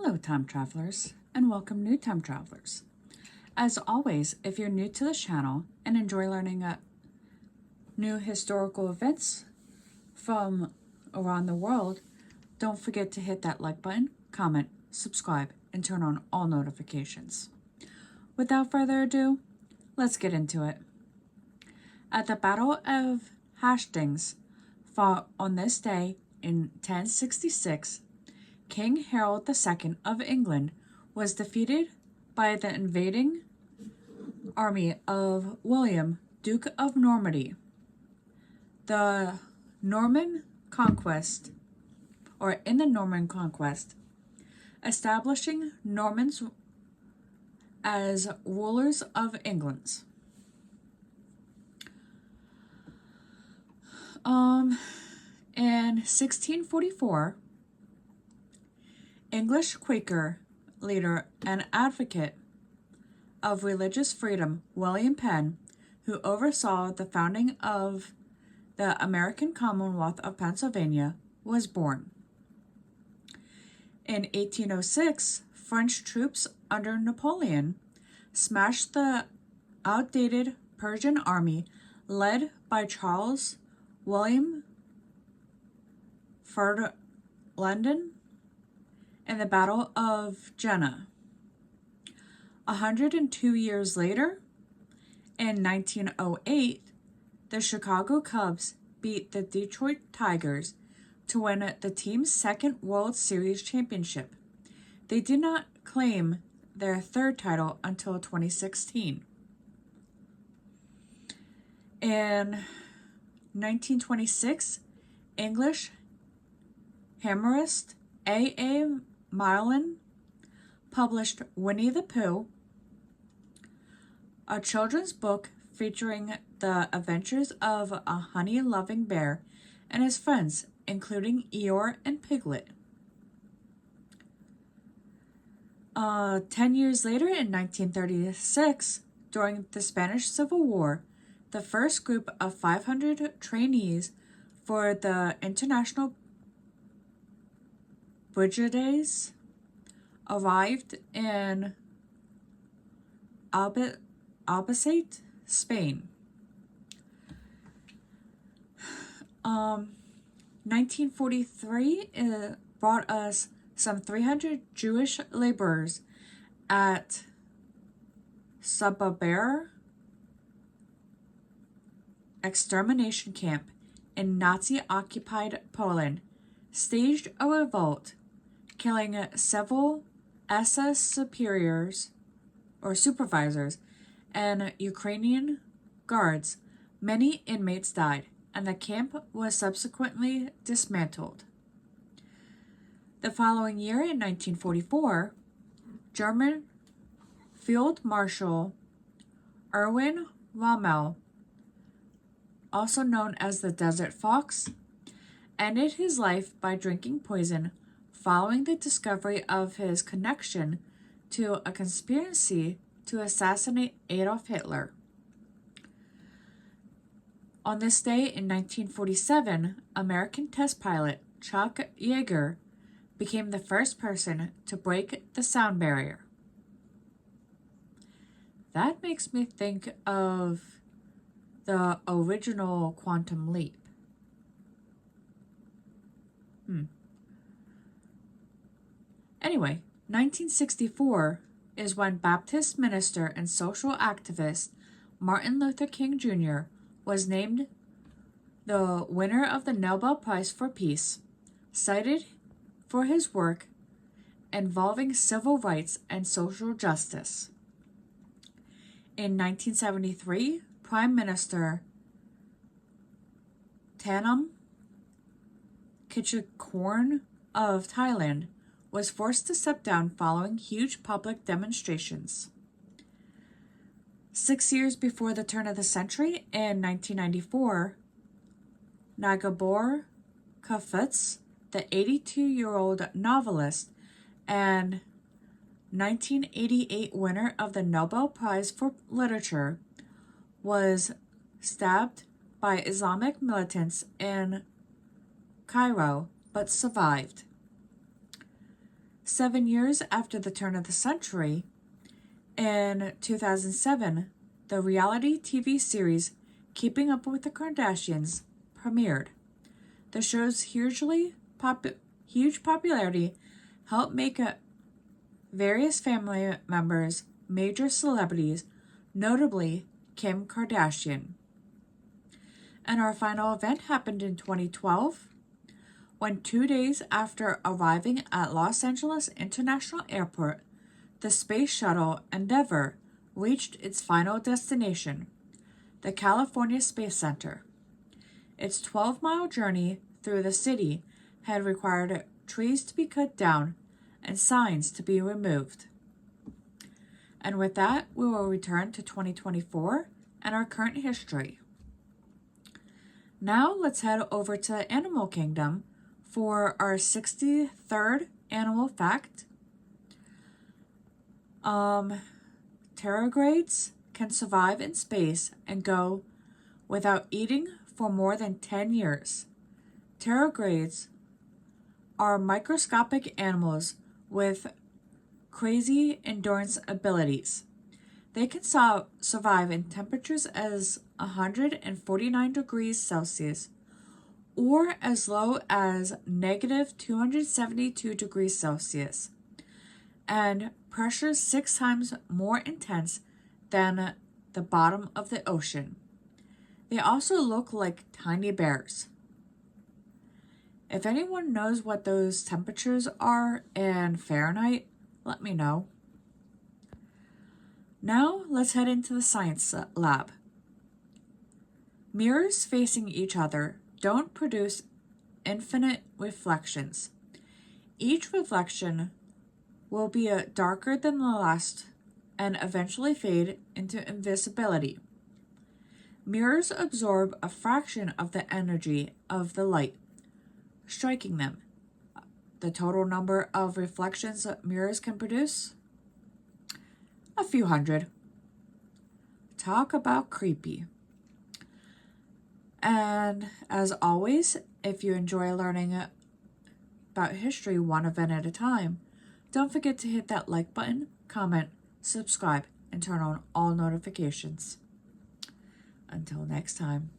Hello, time travelers, and welcome new time travelers. As always, if you're new to the channel and enjoy learning new historical events from around the world, don't forget to hit that like button, comment, subscribe, and turn on all notifications. Without further ado, let's get into it. At the Battle of Hastings, fought on this day in 1066, King Harold II of England was defeated by the invading army of William, Duke of Normandy. In the Norman Conquest, establishing Normans as rulers of England. In 1644, English Quaker leader and advocate of religious freedom, William Penn, who oversaw the founding of the American Commonwealth of Pennsylvania, was born. In 1806, French troops under Napoleon smashed the outdated Persian army led by Charles William Ferdinand in the Battle of Jena. 102 years later, in 1908, the Chicago Cubs beat the Detroit Tigers to win the team's second World Series championship. They did not claim their third title until 2016. In 1926, English humorist A.A. Milne published Winnie the Pooh, a children's book featuring the adventures of a honey-loving bear and his friends, including Eeyore and Piglet. 10 years later, in 1936, during the Spanish Civil War, the first group of 500 trainees for the International Brigades arrived in Albacete, Spain. 1943 brought us some 300 Jewish laborers at Sobibor extermination camp in Nazi-occupied Poland, staged a revolt, killing several SS supervisors and Ukrainian guards. Many inmates died, and the camp was subsequently dismantled. The following year, in 1944, German Field Marshal Erwin Rommel, also known as the Desert Fox, ended his life by drinking poison following the discovery of his connection to a conspiracy to assassinate Adolf Hitler. On this day in 1947, American test pilot Chuck Yeager became the first person to break the sound barrier. That makes me think of the original Quantum Leap. Anyway, 1964 is when Baptist minister and social activist Martin Luther King Jr. was named the winner of the Nobel Prize for Peace, cited for his work involving civil rights and social justice. In 1973, Prime Minister Thaksin Shinawatra of Thailand was forced to step down following huge public demonstrations. 6 years before the turn of the century, in 1994, Nagabor Kafutz, the 82-year-old novelist and 1988 winner of the Nobel Prize for Literature, was stabbed by Islamic militants in Cairo but survived. 7 years after the turn of the century, in 2007, the reality TV series Keeping Up with the Kardashians premiered. The show's huge popularity helped make various family members major celebrities, notably Kim Kardashian. And our final event happened in 2012, when 2 days after arriving at Los Angeles International Airport, the space shuttle Endeavour reached its final destination, the California Space Center. Its 12-mile journey through the city had required trees to be cut down and signs to be removed. And with that, we will return to 2024 and our current history. Now let's head over to the animal kingdom for our 63rd animal fact. Tardigrades can survive in space and go without eating for more than 10 years. Tardigrades are microscopic animals with crazy endurance abilities. They can survive in temperatures as 149 degrees Celsius or as low as negative 272 degrees Celsius, and pressure 6 times more intense than the bottom of the ocean. They also look like tiny bears. If anyone knows what those temperatures are in Fahrenheit, let me know. Now let's head into the science lab. Mirrors facing each other don't produce infinite reflections. Each reflection will be darker than the last and eventually fade into invisibility. Mirrors absorb a fraction of the energy of the light striking them. The total number of reflections that mirrors can produce? A few hundred. Talk about creepy. And as always, if you enjoy learning about history one event at a time, don't forget to hit that like button, comment, subscribe, and turn on all notifications. Until next time.